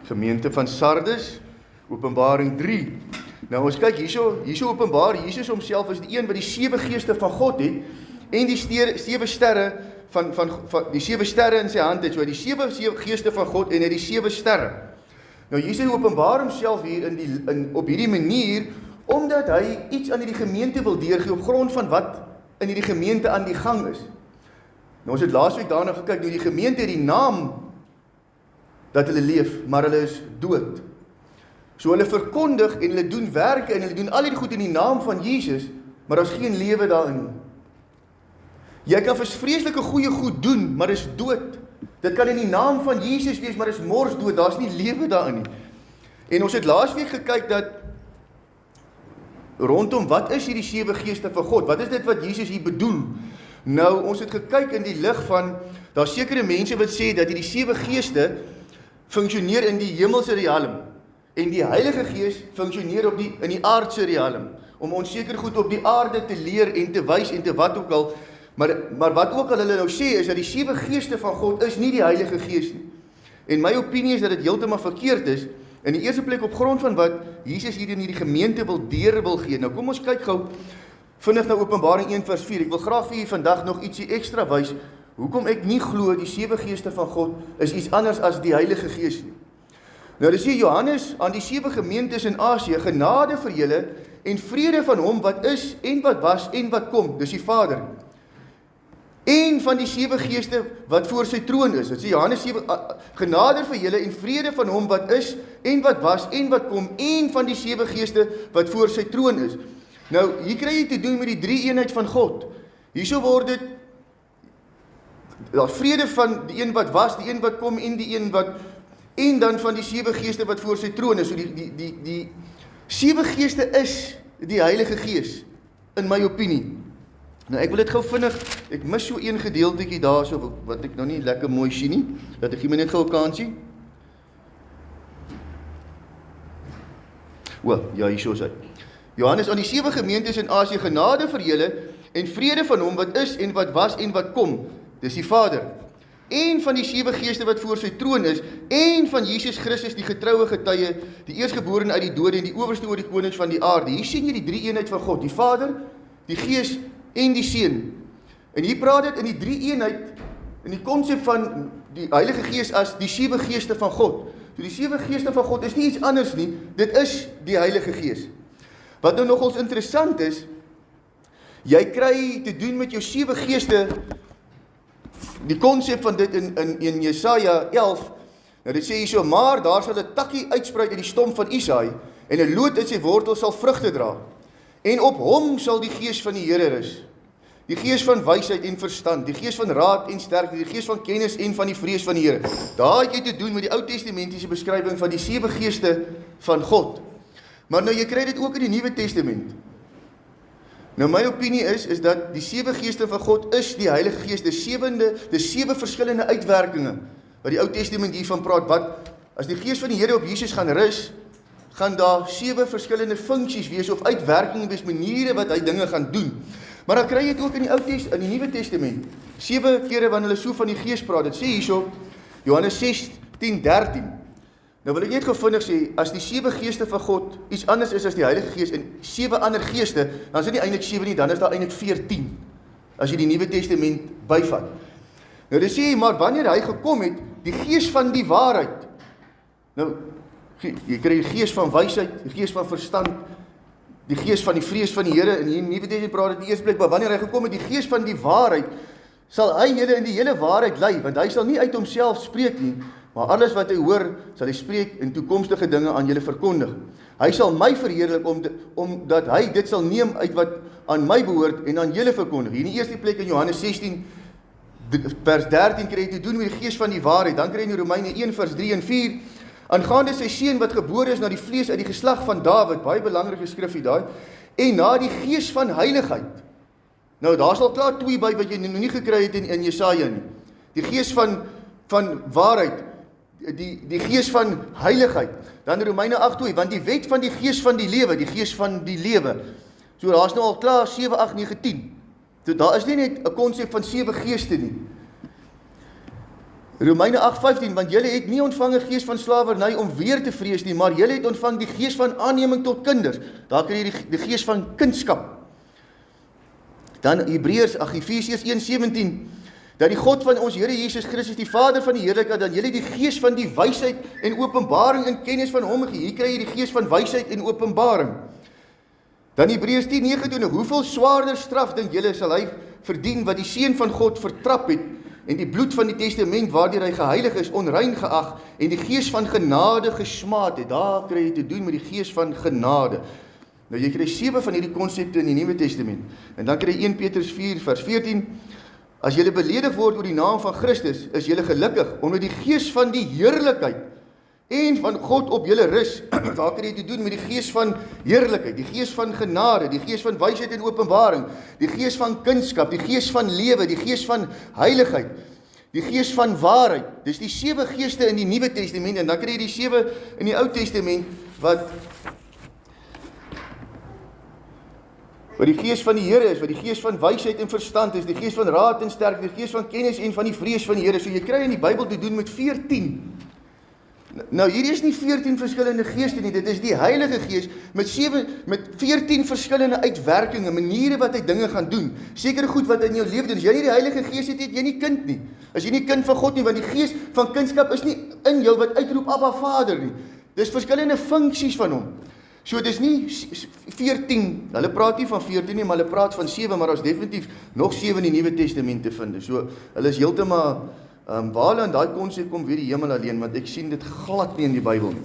Gemeente van Sardes, Openbaring 3. Nou ons kyk hierso openbaar Jesus homself as die een wat die 7 geeste van God het en die 7 sterre van die 7 sterre in sy hand het. So die 7 geeste van God en hy die 7 sterre. Nou Jesus openbaar homself hier op hierdie manier omdat hy iets aan hierdie gemeente wil deurgee op grond van wat in hierdie gemeente aan die gang is. Nou ons het laasweek daarna gekyk, nou die gemeente het die naam dat hulle leef, maar hulle is dood. So hulle verkondig en hulle doen werke en hulle doen al die goed in die naam van Jesus, maar daar is geen lewe daarin nie. Jy kan vreeslike goeie goed doen, maar is dood. Dit kan in die naam van Jesus wees, maar is mors dood, daar is nie lewe daarin nie. En ons het laasweek gekyk dat rondom wat is hierdie 7 geeste van God? Wat is dit wat Jesus hier bedoel? Nou, ons het gekyk in die lig van, daar sekere mense wat sê dat hierdie 7 geeste funksioneer in die hemelse realm en die Heilige Gees funksioneer in die aardse realm, om ons seker goed op die aarde te leer en te wys en te wat ook al, maar wat ook al hulle nou sê is dat die 7 geeste van God is nie die Heilige Gees nie. En my opinie is dat dit heeltemal verkeerd is, in die eerste plek op grond van wat Jesus hier in hierdie gemeente wil gee. Nou kom ons kyk gou vinnig na Openbaring 1 vers 4. Ek wil graag vir julle vandag nog ietsie ekstra wys, hoekom ek nie glo die 7 geeste van God is iets anders as die Heilige Gees nie. Nou dis hier Johannes aan die 7 gemeentes in Asië, genade vir julle en vrede van hom wat is en wat was en wat kom, dis die Vader. Een van die 7 geeste wat voor sy troon is. Dit sê Johannes 7, genade vir julle en vrede van hom wat is en wat was en wat kom, een van die 7 geeste wat voor sy troon is. Nou, hier kry jy te doen met die 3 eenheid van God. Hierso word dit vrede van die een wat was, die een wat kom en die een wat, en dan van die 7 geeste wat voor sy troon is. So die 7 geeste is die Heilige Gees, in my opinie. Nou ek wil dit gou vinnig, ek mis so een gedeeltetjie daar so, wat ek nou nie lekker mooi sien nie, dat ek my net gou kan sien. Ja, hier so is hy. Johannes aan die 7 gemeentes in Asië, genade vir julle en vrede van hom wat is en wat was en wat kom, dis die Vader. Een van die 7 geeste wat voor sy troon is, een van Jesus Christus die getroue getuie, die eerstgeborene uit die dode en die owerste oor die konings van die aarde. Hier sien jy die 3 eenheid van God, die Vader, die Gees en die Seun. En hier praat dit in die 3 eenheid, in die konsep van die Heilige Gees as die 7 geeste van God. So die 7 geeste van God is nie iets anders nie, dit is die Heilige Gees. Wat nou nogals interessant is, jy kry te doen met jou 7 geeste, die konsep van dit in Jesaja 11, nou dit sê hier so, maar daar sal 'n takkie uitspruit uit die stomp van Isaai, en 'n loot uit sy wortel sal vrugte dra, en op hom sal die Gees van die Here rus, die Gees van wysheid en verstand, die Gees van raad en sterkte, die Gees van kennis en van die vrees van die Here. Daar het jy te doen met die Ou Testamentiese beskrywing van die 7 geeste van God. Maar nou jy kry dit ook in die Nuwe Testament. Nou my opinie is dat die 7 geeste van God is die Heilige Gees, die 7 verskillende uitwerkinge, wat die Ou Testament hiervan praat, wat, as die Gees van die Here op Jesus gaan rus, gaan daar 7 verskillende funksies wees, of uitwerkings wees, maniere wat hy dinge gaan doen. Maar dan kry jy dit ook in die Nuwe Testament, 7 kere wanneer hulle so van die Gees praat, dit sê hierso, Johannes 16:13, nou wil ek net gou vinnig sê, as die 7 geeste van God iets anders is as die Heilige Gees en 7 ander geeste, dan is dit nie eintlik 7 nie, dan is daar eintlik 14, as jy die Nuwe Testament byvat. Nou dit sê, maar wanneer hy gekom het, die Gees van die waarheid, nou, jy kry die Gees van wysheid, die Gees van verstand, die Gees van die vrees van die Here, en hier in die Nuwe Testament praat dit in die eerste plek, maar wanneer hy gekom het, die Gees van die waarheid, sal hy julle in die hele waarheid lei, want hy sal nie uit homself spreek nie, maar alles wat hy hoor, sal hy spreek en toekomstige dinge aan julle verkondig. Hy sal my verheerlik, omdat hy dit sal neem uit wat aan my behoort en aan julle verkondig. Hier in die eerste plek in Johannes 16, vers 13 kry jy te doen met die Gees van die waarheid, dan kry jy in Romeine 1 vers 3 en 4, aangaande sy seun wat gebore is na die vlees uit die geslag van Dawid, baie belangrike skrifgie daai, en na die Gees van heiligheid. Nou daar sal klaar 2 by wat jy nog nie gekry het in Jesaja nie. Die Gees van waarheid, die Gees van heiligheid. Dan Romeine 8:2, want die wet van die Gees van die lewe, die Gees van die lewe. So daar is nou al klaar 7, 8, 9, 10. So daar is nie net 'n konsep van 7 geeste nie. Romeine 8:15, want julle het nie ontvang 'n gees van slawerny om weer te vrees nie, maar julle het ontvang die gees van aanneming tot kinders. Daar kry jy die gees van kindskap. Dan Efesiërs 1:17, dat die God van ons Here Jesus Christus, die Vader van die heerlikheid, dan julle die gees van die wysheid en openbaring in kennis van hom gee. Hier kry jy die gees van wysheid en openbaring. Dan Hebreërs 10:29, hoeveel swaarder straf dink julle sal hy verdien wat die seun van God vertrap het en die bloed van die testament waardeur hy geheilig is onrein geag en die gees van genade gesmaad het. Daar kry jy te doen met die gees van genade. Nou jy kry 7 van hierdie konsepte in die Nuwe Testament. En dan kry jy 1 Petrus 4:14, as julle beledig word oor die naam van Christus, is julle gelukkig omdat die gees van die heerlikheid en van God op julle rus. Daar kry jy te doen met die gees van heerlikheid, die gees van genade, die gees van wysheid en openbaring, die gees van kunskap, die gees van lewe, die gees van heiligheid, die gees van waarheid. Dis die 7 geeste in die Nuwe Testament, en dan kry jy die 7 in die Ou Testament, wat die gees van die Here is, wat die gees van wysheid en verstand is, die gees van raad en sterk, die gees van kennis en van die vrees van die Here. So jy kry in die Bybel te doen met 14. Nou hierdie is nie 14 verskillende geeste nie, dit is die Heilige Gees met 14 verskillende uitwerkinge, maniere wat hy dinge gaan doen. Sekere goed wat hy in jou lewe doen. As jy nie die Heilige Gees het jy nie kind nie. As jy nie kind van God nie, want die gees van kindskap is nie in jou wat uitroep Abba Vader nie. Dis verskillende funksies van hom. So dis nie 14, hulle praat nie van 14 nie, maar hulle praat van 7, maar daar is definitief nog 7 in die Nuwe Testament te vind. So hulle is heeltemal waar hulle in daai konsep kom, weet die hemel alleen, want ek sien dit glad nie in die Bybel nie.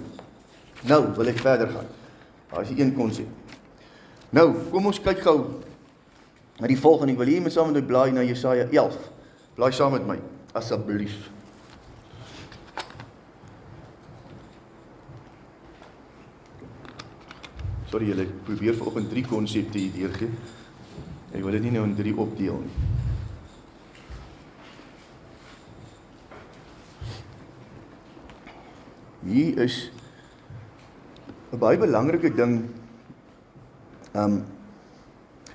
Nou wil ek verder gaan. Daar is die een konsep. Nou, kom ons kyk gou na die volgende. Ek wil hier met saam met my blaai na Jesaja 11. Blaai saam met my, asseblief. Sorry julle, ek probeer vanoggend 3 konsepte hier deurgee. Ek wil dit nie nou in 3 opdeel nie. Hier is 'n baie belangrike ding.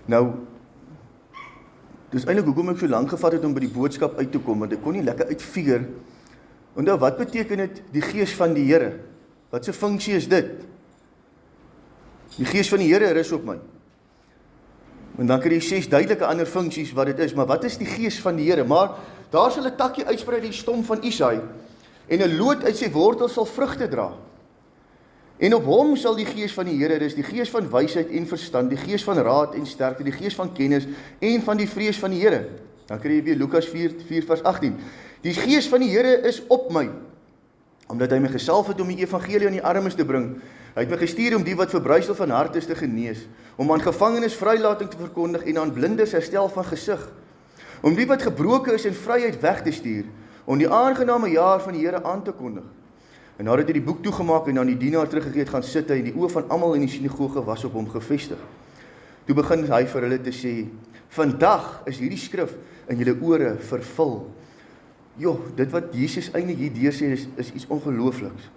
Nou, dis eintlik hoekom ek so lank gevat het om by die boodskap uit te kom, want ek kon nie lekker uitfigure. Onthou, wat beteken dit die gees van die Here? Wat se funksie is dit? Die gees van die Here rus op my. En dan kry jy 6 duidelike ander funksies wat dit is, maar wat is die gees van die Here? Maar daar sal 'n takkie uitsprei die stom van Isaai, en 'n loot uit sy wortel sal vrugte dra. En op hom sal die gees van die Here rus, die gees van wysheid en verstand, die gees van raad en sterkte, die gees van kennis en van die vrees van die Here. Dan kry jy weer Lukas 4:18. Die gees van die Here is op my, omdat hy my gesalf het om die evangelie aan die armes te bring. Hy het my gestuur om die wat verbruisel van hart is te genees, om aan gevangenes vrylating te verkondig en aan blindes herstel van gesig, om die wat gebroken is in vryheid weg te stuur, om die aangename jaar van die Here aan te kondig. En nadat hy die boek toegemaak en aan die dienaar teruggegee het, gaan sit hy en die oë van almal in die sinagoge was op hom gefestig. Toe begin hy vir hulle te sê, vandag is hierdie skrif in julle ore vervul. Jo, dit wat Jesus eintlik hier deur sê is iets ongeloofliks.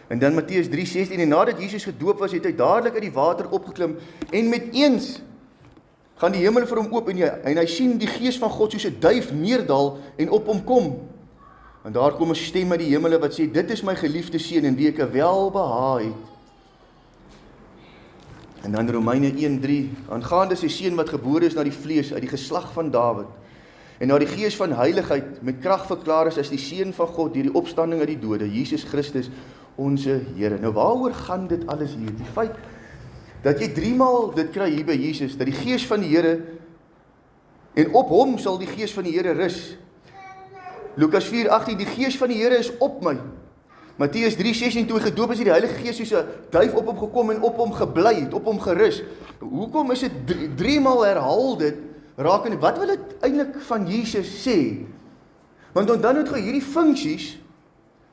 En dan Matteus 3:16, en nadat Jesus gedoop was, het hy dadelik uit die water opgeklim, en met eens gaan die hemel vir hom oop, en hy sien die gees van God soos 'n duif neerdal en op hom kom. En daar kom 'n stem uit die hemele wat sê, dit is my geliefde seun in wie ek welbehae het. En dan Romeine 1:3, aangaande sy seun wat gebore is na die vlees, uit die geslag van Dawid, en na die gees van heiligheid met krag verklaar is as die seun van God deur die opstanding uit die dode, Jesus Christus, onze Here. Nou waaroor gaan dit alles hier? Die feit dat jy 3 maal dit kry hier by Jesus, dat die gees van die Here, en op hom sal die gees van die Here rus. Lukas 4:18, die gees van die Here is op my. Matteus 3:16, toe hy gedoop is, het die Heilige Gees soos 'n duif op hom gekom en op hom gebly het, op hom gerus. Hoekom is dit 3 maal herhaal dit, raak en wat wil dit eintlik van Jesus sê? Want onthou net gou, hierdie funksies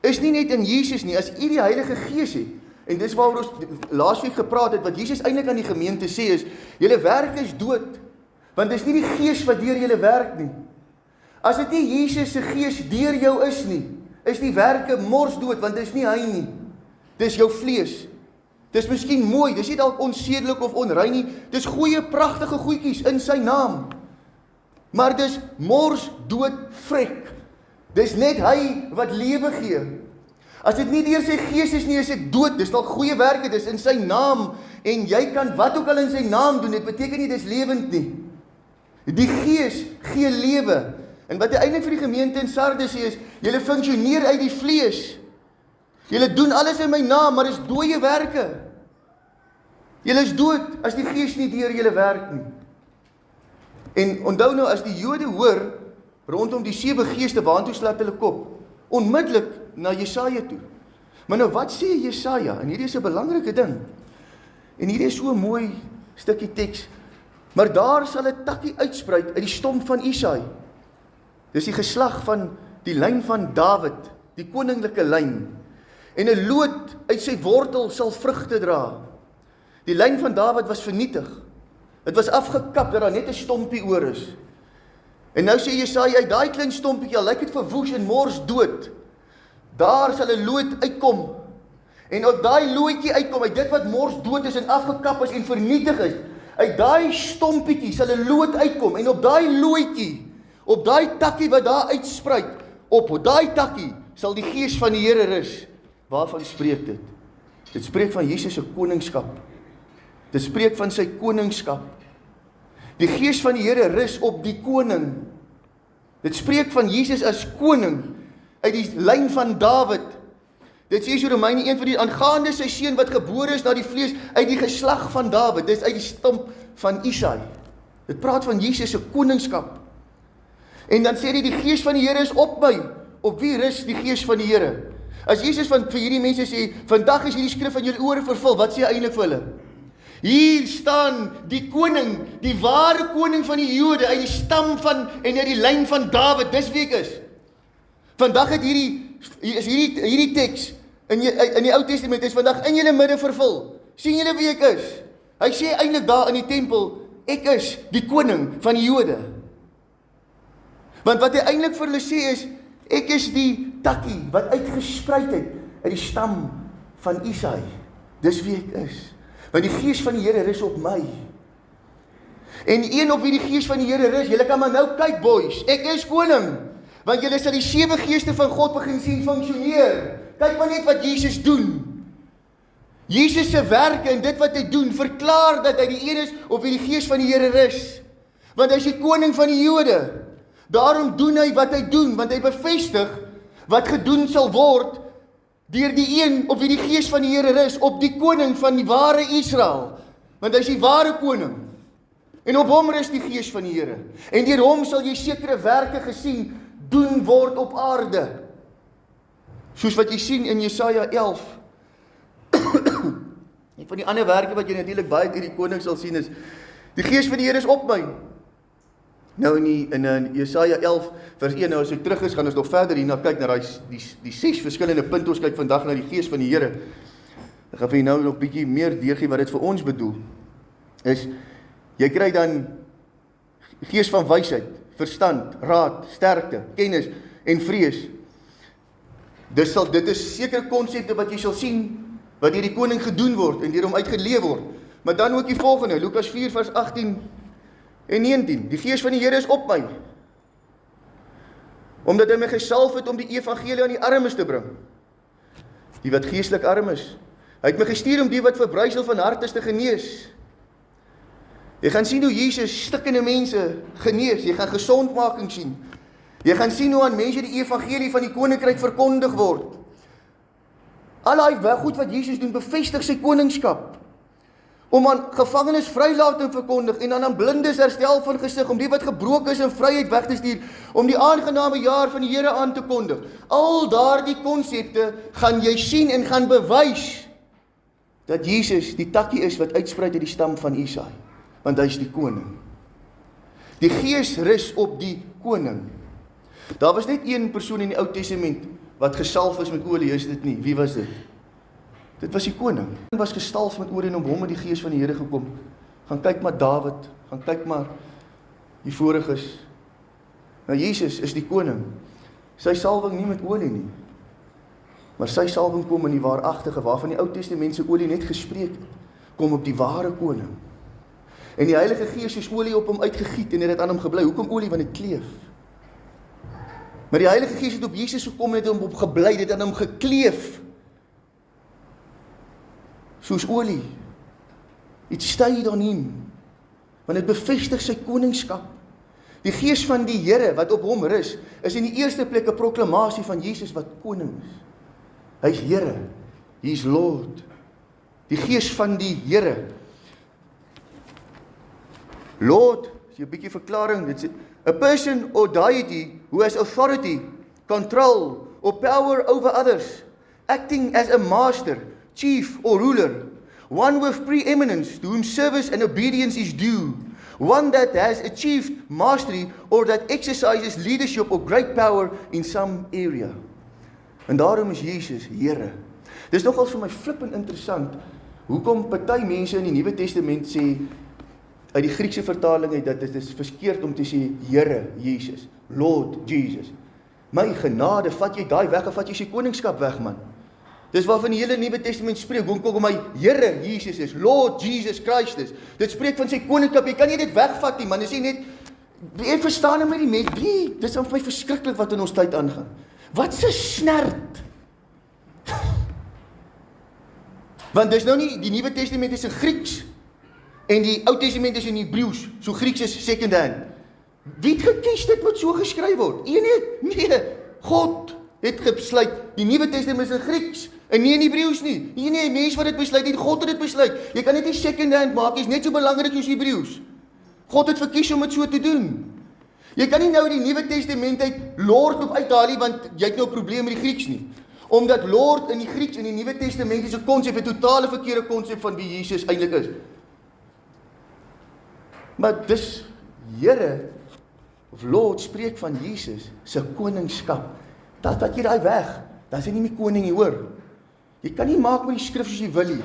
is nie net in Jesus nie, as u die Heilige Gees het, en dis waaroor ons laasweek gepraat het, wat Jesus eintlik aan die gemeente sê is, julle werk is dood, want dis nie die Gees wat deur julle werk nie. As dit nie Jesus se Gees deur jou is nie, is die werke morsdood, want dis nie hy nie. Dis jou vlees. Dis miskien mooi, dis nie dalk onsedelik of onrein nie, dis goeie, pragtige goedjies in sy naam. Maar dis morsdood vrek. Dis net hy wat lewe gee. As dit nie deur sy gees is nie, is dit dood. Dis dalk goeie werke, dis in sy naam, en jy kan wat ook al in sy naam doen, dit beteken nie dis lewend nie. Die gees gee lewe. En wat hy eintlik vir die gemeente in Sardes sê is, julle funksioneer uit die vlees. Julle doen alles in my naam, maar is dooie werke. Julle is dood as die gees nie deur julle werk nie. En onthou nou, as die Jode hoor rondom die 7 geeste, waartoe slaat hulle kop? Onmiddellik na Jesaja toe. Maar nou wat sê Jesaja? En hierdie is 'n belangrike ding. En hierdie is so 'n mooi stukkie teks. Maar daar sal 'n takkie uitspruit uit die stomp van Isaai. Dis die geslag van die lyn van Dawid, die koninklike lyn. En 'n loot uit sy wortel sal vrugte dra. Die lyn van Dawid was vernietig. Dit was afgekap dat daar net 'n stompie oor is. En nou sê Jesaja, uit daai klein stompie, al lyk dit verwoes en mors dood, daar sal 'n loot uitkom. En op daai lootjie uitkom, uit dit wat mors dood is en afgekap is en vernietig is, uit daai stompietjie sal 'n loot uitkom. En op daai lootjie, op daai takkie wat daar uitspruit, op daai takkie sal die gees van die Here rus. Waarvan spreek dit? Dit spreek van Jesus se koningskap. Dit spreek van sy koningskap. Die gees van die Here rus op die koning. Dit spreek van Jesus as koning uit die lyn van Dawid. Dit sê so Romeine 1 vir die aangaande sy seun wat gebore is na die vlees uit die geslag van Dawid. Dit is uit die stamp van Isaai. Dit praat van Jesus se koningskap. En dan sê hy die gees van die Here is op my. Op wie rus die gees van die Here? As Jesus vir hierdie mense sê, vandag is hierdie skrif aan julle ore vervul, wat sê hy eintlik vir hulle? Hier staan die koning, die ware koning van die Jode, uit die stam van, en uit die lyn van Dawid, dis wie ek is. Vandag het hierdie teks, in die Ou Testament, is vandag in julle midde vervul. Sien julle wie ek is? Hy sê eintlik daar in die tempel, ek is die koning van die Jode. Want wat hy eintlik vir hulle sê is, ek is die takkie wat uitgespruit het uit die stam van Isaai. Dis wie ek is. Want die gees van die Here rus op my. En een op wie die gees van die Here rus, julle kan maar nou kyk boys, ek is koning. Want julle sal die 7 geeste van God begin sien funksioneer. Kyk maar net wat Jesus doen. Jesus se werke en dit wat hy doen, verklaar dat hy die een is op wie die gees van die Here rus. Want hy is die koning van die Jode. Daarom doen hy wat hy doen, want hy bevestig wat gedoen sal word deur die een op wie die gees van die Here rus, op die koning van die ware Israel. Want hy is die ware koning. En op hom rus die gees van die Here. En deur hom sal jy sekere werke gesien doen word op aarde. Soos wat jy sien in Jesaja 11. En van die ander werke wat jy natuurlik baie deur die koning sal sien is, die gees van die Here is op my. Nou in Jesaja 11 vers 1, nou as ek terug is, gaan ons nog verder hierna kyk na die 6 verskillende punte. Ons kyk vandag na die gees van die Here. Ek gaan vir nou nog bietjie meer deurgee wat dit vir ons bedoel. Is, jy kry dan gees van wysheid, verstand, raad, sterkte, kennis en vrees. Dit is sekere konsepte wat jy sal sien, wat deur die koning gedoen word en deur hom uitgeleef word. Maar dan ook die volgende, Lukas 4 vers 18 en 19, die gees van die Here is op my, omdat hy my gesalf het om die evangelie aan die armes te bring, die wat geestelik arm is. Hy het my gestuur om die wat verbrysel van hart is te genees. Jy gaan sien hoe Jesus stikkende mense genees, jy gaan gesondmaking sien, jy gaan sien hoe aan mense die evangelie van die koninkryk verkondig word. Al die goed wat Jesus doen, bevestig sy koningskap. Om aan gevangenes vrylating verkondig en aan blindes herstel van gesig, om die wat gebroken is in vryheid weg te stuur, om die aangename jaar van die Here aan te kondig. Al daardie konsepte gaan jy sien en gaan bewys dat Jesus die takkie is wat uitspruit uit die stam van Isaai, want hy is die koning. Die gees rus op die koning. Daar was net een persoon in die Ou Testament wat gesalf is met olie, is dit nie? Wie was dit? Dit was die koning. Hy was gestalf met olie en om hom het die gees van die Here gekom. Gaan kyk maar Dawid, gaan kyk maar die voriges. Nou Jesus is die koning. Sy salwing nie met olie nie, maar sy salwing kom in die waaragtige, waarvan die Ou Testament se olie net gespreek het, kom op die ware koning. En die Heilige Gees is olie op hom uitgegiet en het aan hom gebly. Hoekom olie? Want dit kleef. Maar die Heilige Gees het op Jesus gekom en het hom opgebly, dit aan hom gekleef. Soos olie. It stayed on him. Want het bevestig sy koningskap. Die Gees van die Here wat op hom rus, is in die eerste plek 'n proklamasie van Jesus wat koning is. Hy is Here. He is Lord. Die Gees van die Here. Lord, is 'n bietjie verklaring, dit sê, a person or deity who has authority, control, or power over others, acting as a master, chief, or ruler, one with preeminence to whom service and obedience is due, one that has achieved mastery or that exercises leadership or great power in some area. En daarom is Jesus Here. Dis nogal vir my flippend interessant, hoekom party mense in die Nuwe Testament sê, uit die Griekse vertaling uit, dat dit is verkeerd om te sê, Here Jesus, Lord Jesus. My genade, vat jy daai weg, of vat jy sy koningskap weg, man. Dis waarvan die hele Nuwe Testament spreek, hoekom my Here Jesus is, Lord Jesus Christus. Dit spreek van sy koningskap, jy kan nie dit wegvat nie, man. Dis nie net, jy verstaan nou met die mens, dit is vir my verskriklik wat in ons tyd aangaan. Wat se snert? Want dis nou nie, die Nuwe Testament is in Grieks, en die Ou Testament is in Hebreëus, so Grieks is second hand. Wie het gekies dit moet so geskryf word? Nee, God het besluit, die Nuwe Testament is in Grieks, en nie in Hebreëus nie. Nee, mens wat dit besluit, nie God het dit besluit. Jy kan dit nie second hand maak, is net so belangrik soos Hebreëus. God het verkies om dit so te doen. Jy kan nie nou die Nuwe Testament uit Lord op uithaal nie, want jy het nou 'n probleem met die Grieks nie. Omdat Lord in die Grieks en die Nuwe Testamentiese konsep 'n totale verkeerde konsep van wie Jesus eintlik is. Maar dis Here of Lord spreek van Jesus se koningskap. Dat wat jy daai weg, dan is hy nie meer koning nie, hoor. Jy kan nie maak met die skrif soos jy wil nie.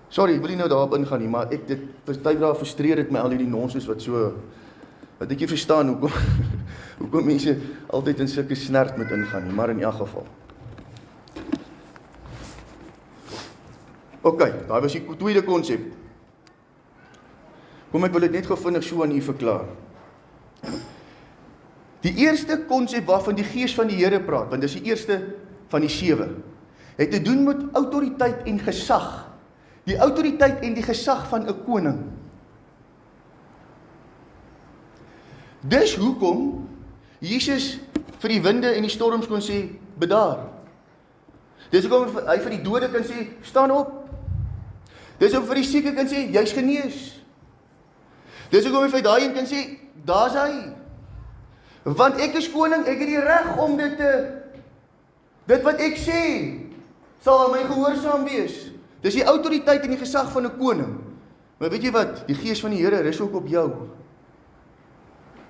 Sorry, ek wil nie nou daarop ingaan nie, maar dit partykeer frustreer dit my al hierdie nonsens wat ek nie verstaan hoekom mense altyd in sulke snert moet ingaan nie, maar in elk geval. OK, daai was die tweede konsep. Kom ek wil dit net gou vinnig so aan u verklaar. Die eerste konsep waarvan die Gees van die Here praat, want dis die eerste van die 7, het te doen met autoriteit en gesag. Die autoriteit en die gesag van 'n koning. Dis hoekom Jesus vir die winde en die storms kon sê, bedaar. Dis hoekom hy vir die dode kan sê, staan op. Dis hoekom vir die sieke kan sê, jy's genees. Dis hoekom hy vir daai een kan sê, daar's hy. Want ek is koning, ek het die reg om dit wat ek sê, sal aan my gehoorsaam wees. Dis die autoriteit en die gesag van 'n koning. Maar weet jy wat, die Gees van die Here rus ook op jou.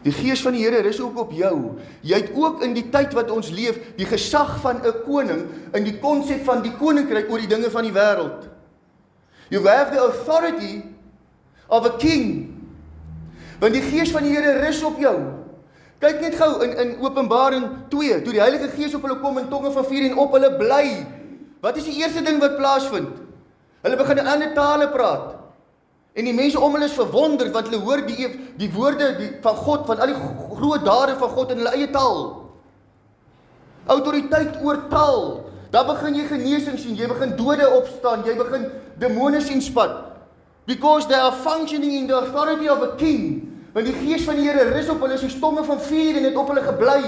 Die Gees van die Here rus ook op jou. Jy het ook in die tyd wat ons leef, die gesag van 'n koning, in die konsep van die koninkryk oor die dinge van die wêreld. You have the authority of a king. Want die Gees van die Here rus op jou. Kyk net gou in Openbaring 2, toe die Heilige Gees op hulle kom in tonge van vuur en op hulle bly. Wat is die eerste ding wat plaasvind? Hulle begin in ander tale praat. En die mense om hulle is verwonderd, want hulle hoor die woorde van God, van al die groot dade van God in hulle eie taal. Autoriteit oor taal. Dan begin jy genesing sien, jy begin dode opstaan, jy begin demone sien spat. Because they are functioning in the authority of a king. Want die Gees van die Here rus op hulle, soos stomme van vuur en het op hulle gebly.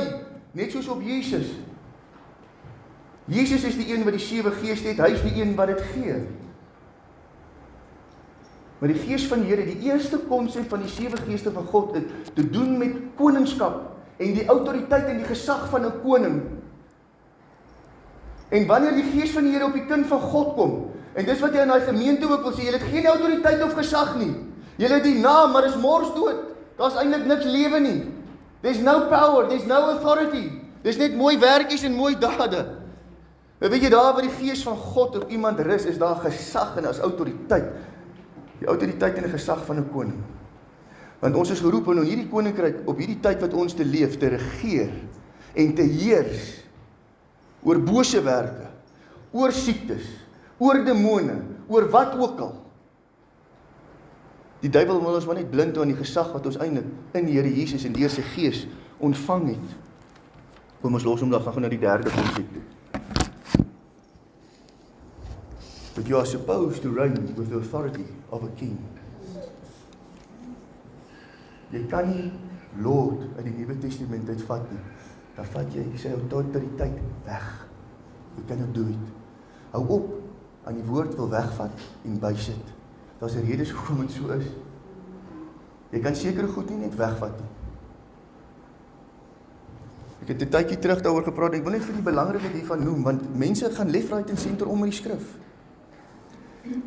Net soos op Jesus. Jesus is die een wat die 7 geeste het, hy is die een wat dit gee. Maar die Gees van die Here, die eerste konsep van die 7 geeste van God, het te doen met koningskap en die autoriteit en die gesag van 'n koning. En wanneer die Gees van die Here op die kind van God kom, en dis wat jy in daai gemeente ook wil sê, jy het geen autoriteit of gesag nie. Jy het die naam, maar is mors dood. Daar's eintlik niks lewe nie. There's no power, there's no authority. Dis net mooi werkies en mooi dade. En weet jy, daar waar die Gees van God op iemand rus, is daar gesag en as autoriteit. Die autoriteit en die gesag van 'n koning. Want ons is geroep om in hierdie koninkryk, op hierdie tyd wat ons te leef, te regeer en te heers oor bose werke, oor siektes, oor demone, oor wat ook al. Die duiwel wil ons maar net blind aan die gesag wat ons eintlik in die Here Jesus en deur sy Gees ontvang het. Kom ons los hom dan, gaan na die derde konsep toe. But you are supposed to reign with the authority of a king. Jy kan nie Lord uit die Nuwe Testament uitvat nie. Dan vat jy sy autoriteit weg. You cannot do it. Hou op aan die woord wil wegvat en bysit. Daar's 'n rede hoekom dit so is. Jy kan sekere goed nie net wegvat nie. Ek het 'n tydjie terug daaroor gepraat, ek wil net vir die belangrikheid hiervan noem, want mense gaan left, right en center om met die skrif.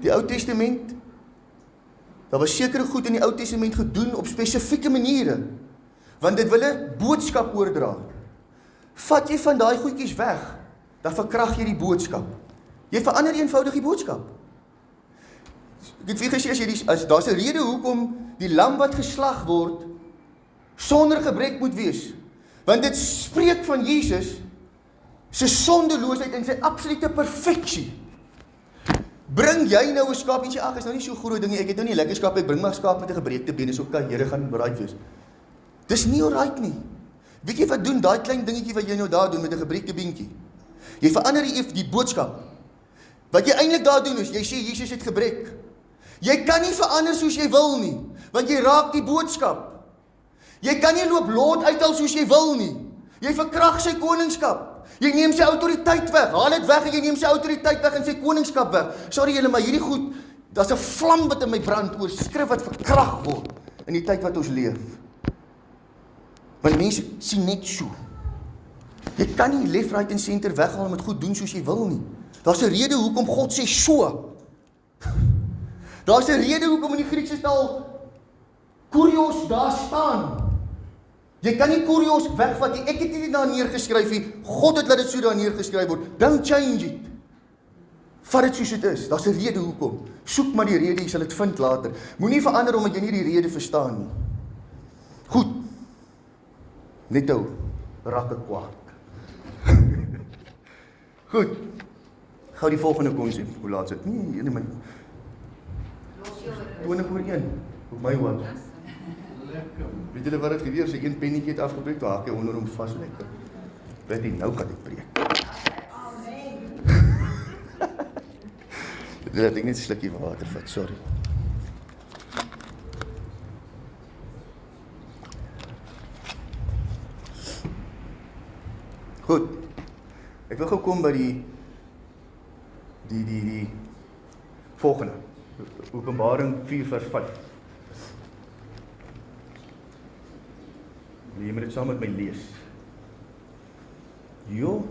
Die Ou Testament, daar was sekere goed in die Ou Testament gedoen op spesifieke maniere, want dit wil 'n boodskap oordra. Vat jy van daai goedjies weg, dan verkrag jy die boodskap. Jy verander eenvoudig die boodskap. Ek het vir gesê, as daar's 'n rede hoekom die lam wat geslag word, sonder gebrek moet wees, want dit spreek van Jesus, sy sondeloosheid en sy absolute perfeksie. Bring jy nou 'n skaap en sê, ag, is nou nie so groot ding nie, ek het nou nie lekker skaap, ek bring maar skaap met 'n gebreekte been, is okay, Here gaan bereid wees. Dis nie alright nie. Weet jy wat doen daai klein dingetjie wat jy nou daar doen met 'n gebreekte beentjie? Jy verander die boodskap. Wat jy eintlik daar doen is, jy sê Jesus het gebrek. Jy kan nie verander soos jy wil nie, want jy raak die boodskap. Jy kan nie loop Lot uithaal soos jy wil nie. Jy verkrag sy koningskap. Jy neem sy autoriteit weg. Haal dit weg en jy neem sy autoriteit weg en sy koningskap weg. Sorry julle, maar hierdie goed, daar's 'n vlam wat in my brand oor skrif wat verkrag word in die tyd wat ons leef. Want mense sien net so. Jy kan nie left, right en center weghaal met goed doen soos jy wil nie. Daar's 'n rede hoekom God sê so. Daar's 'n rede hoekom in die Griekse taal kurios daar staan. Jy kan nie kurios wegvat nie. Ek het dit nie daar neergeskryf nie. God het laat dit so daar neergeskryf word. Don't change it. Vat dit soos dit is. Daar's 'n rede hoekom. Soek maar die rede, jy sal dit vind later. Moenie verander omdat jy nie die rede verstaan nie. Goed. Net ou rakke kwak. Goed. Gou die volgende konsep. Hoe laat is dit? Nee, my 20:1 op my watch. Weet julle wat het gebeur? Sy een pennetjie het afgebreek, toe haak hy onder hom vas lekker. Weet jy, nou gaan ek preek. Amen. Laat ek net 'n slukkie water vat, sorry. Goed. Ek wil gou kom by die volgende. Openbaring 4 vers 5. Jy moet dit saam met my lees. Jo,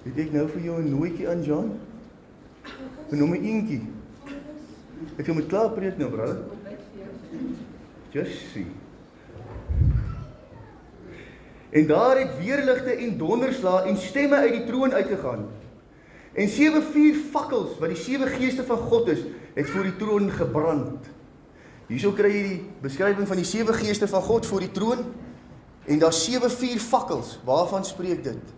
het ek nou vir jou 'n nooitjie aan, John? Noem my eentjie. Ek moet klaar preek nou, brother. Just see. En daar het weerligte en donderslae en stemme uit die troon uitgegaan. En 7 fakkels, wat die 7 geeste van God is, het voor die troon gebrand. Hierso kry jy die beskrywing van die 7 geeste van God voor die troon, en daar 7 fakkels, waarvan spreek dit?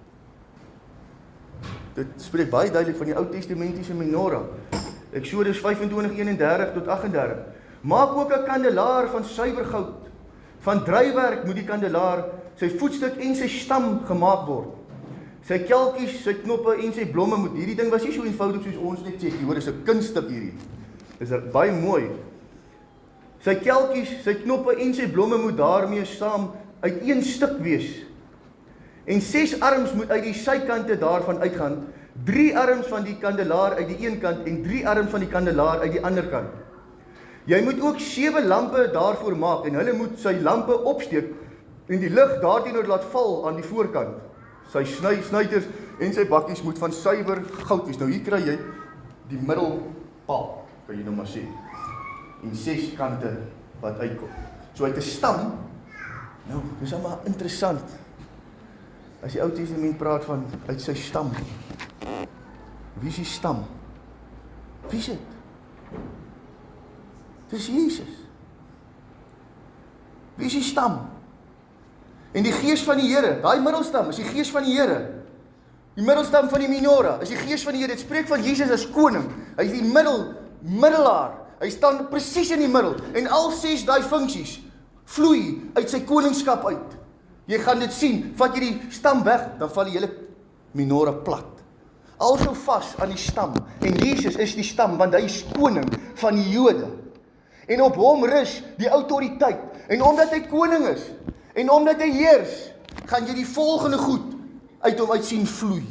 Dit spreek baie duidelik van die Ou Testamentiese menorah. Eksodus 25:31 tot 38. Maak ook 'n kandelaar van suiwer goud. Van drywerk moet die kandelaar, sy voetstuk en sy stam gemaak word. Sy kelkies, sy knoppe en sy blomme moet. Hierdie ding was nie so eenvoudig soos ons net sê. Jy hoor, dis 'n kunststuk hierdie. Dis baie mooi. Sy kelkies, sy knoppe en sy blomme moet daarmee saam uit een stuk wees. En 6 arms moet uit die sykante daarvan uitgaan. 3 arms van die kandelaar uit die een kant en 3 arms van die kandelaar uit die ander kant. Jy moet ook 7 lampe daarvoor maak en hulle moet sy lampe opsteek en die lig daarteenoor laat val aan die voorkant. Sy snuiters en sy bakkies moet van suiwer goud wees. Nou hier kry jy die middelpaal, kan jy nou maar sê. En 6 kante wat uitkom. So uit 'n stam, nou, dis maar interessant. As die Ou Testament praat van uit sy stam. Wie is die stam? Wie is dit? Dis Jesus. Wie is die stam? En die gees van die Here, daai middelstam is die gees van die Here. Die middelstam van die menorah is die gees van die Here. Dit spreek van Jesus as koning. Hy is die middelaar. Hy staan presies in die middel. En al 6 daai funksies vloei uit sy koningskap uit. Jy gaan dit sien, vat jy die stam weg, dan val die hele menorah plat. Also vas aan die stam, en Jesus is die stam, want hy is koning van die Jode. En op hom rus die autoriteit, en omdat hy koning is, en omdat hy heers, gaan jy die volgende goed uit hom uit sien vloei.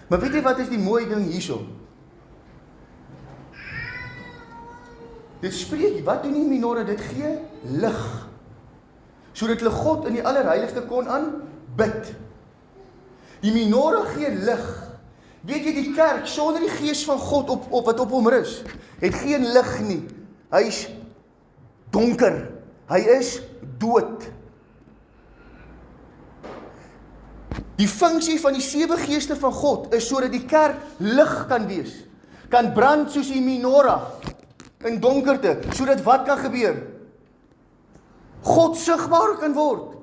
Maar weet jy wat is die mooie ding hierso? Dit spreek, wat doen die menorah? Dit gee lig, sodat hulle God in die allerheiligste kon aanbid. Die menorah gee lig. Weet jy, die kerk, sonder die gees van God wat op hom rus, het geen lig nie. Hy is donker. Hy is dood. Die funksie van die 7 geeste van God is sodat die kerk lig kan wees. Kan brand soos die menorah in donkerte, sodat wat kan gebeur? God sigbaar kan word.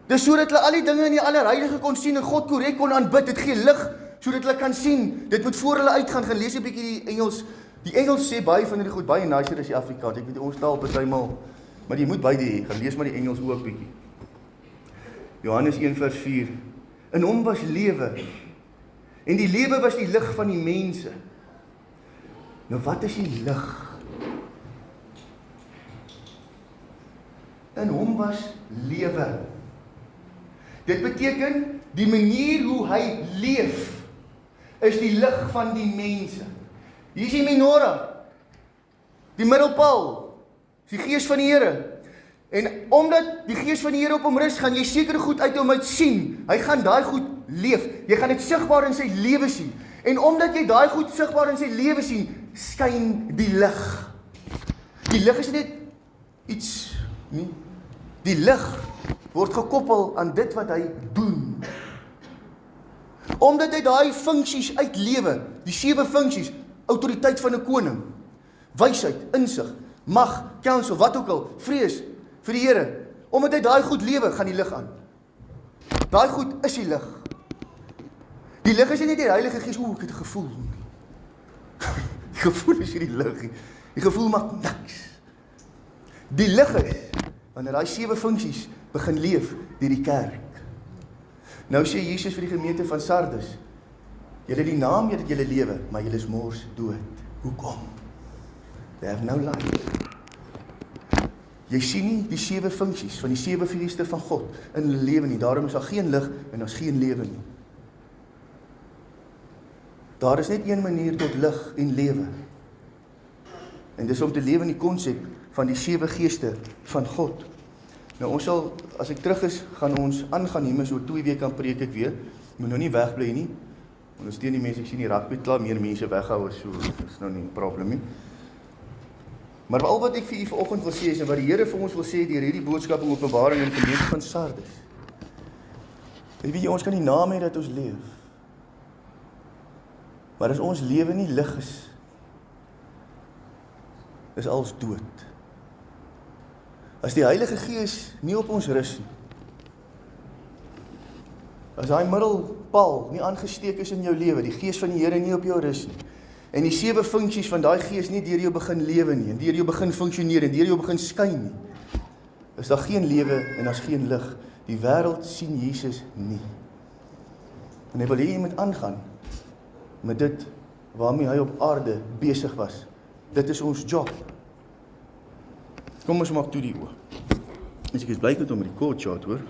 Dis sodat hulle al die dinge in die allerheilige kon sien en God korrek kon aanbid. Dit gee lig sodat hulle kan sien. Dit moet voor hulle uitgaan. Gaan lees 'n bietjie die Engels. Die Engels sê baie van die goed, baie nicer as die Afrikaans. Ek weet ons taal partymal, maar jy moet beide hê. Gaan lees maar die Engels ook bietjie. Johannes 1 vers 4. In hom was lewe. En die lewe was die lig van die mense. Nou wat is die lig? In hom was lewe. Dit beteken, die manier hoe hy leef, is die lig van die mense. Hier is die menorah, die middelpaal, die gees van die Here. En omdat die gees van die Here op hom rus, gaan jy sekere goed uit hom uit sien. Hy gaan daai goed leef. Jy gaan dit sigbaar in sy lewe sien. En omdat jy daai goed sigbaar in sy lewe sien, skyn die lig. Die lig is net iets nie. Die lig word gekoppel aan dit wat hy doen. Omdat hy daai funksies uitlewe, die 7 funksies, autoriteit van 'n koning, wysheid, insig, mag, counsel, wat ook al, vrees vir die Here. Omdat hy daai goed lewe, gaan die lig aan. Daai goed is die lig. Die lig is nie net die Heilige Gees, ek het 'n gevoel. Die gevoel is nie die lig. Die gevoel maak niks. Die lig is wanneer daai 7 funksies begin leef deur die kerk. Nou sê Jesus vir die gemeente van Sardes, julle die naam dat julle lewe, maar julle is mors dood. Hoekom? They have no life. Jy sien nie die 7 funksies van die 7 geeste van God in hulle lewe nie. Daarom is daar geen lig en daar is geen lewe nie. Daar is net een manier tot lig en lewe. En dis om te lewe in die konsep van die 7 geeste van God. Nou ons sal, as ek terug is, gaan ons aangaan hiermee so 2 weke kan preek ek weer. Moet nou nie wegbly nie. Ondersteun die mense, ek sien die rugby klaar meer mense weghou as so, dis nou nie 'n probleem nie. Maar al wat ek vir u vanoggend wil sê is, en wat die Here vir ons wil sê deur hierdie boodskap en openbaring in die gemeente van Sardes. Weet jy, ons kan die naam hê dat ons leef. Maar as ons lewe nie lig is alles dood. As die Heilige Gees nie op ons rus nie, as daai middelpaal nie aangesteek is in jou lewe, die Gees van die Here nie op jou rus nie, en die 7 funksies van daai Gees nie deur jou begin lewe nie, en deur jou begin funksioneer, en deur jou begin skyn nie, is daar geen lewe en daar's geen lig. Die wêreld sien Jesus nie. En hy wil hê jy moet aangaan met dit waarmee hy op aarde besig was. Dit is ons job. Kom ons maak toe die oë. As ek is bly met hom record shot, hoor.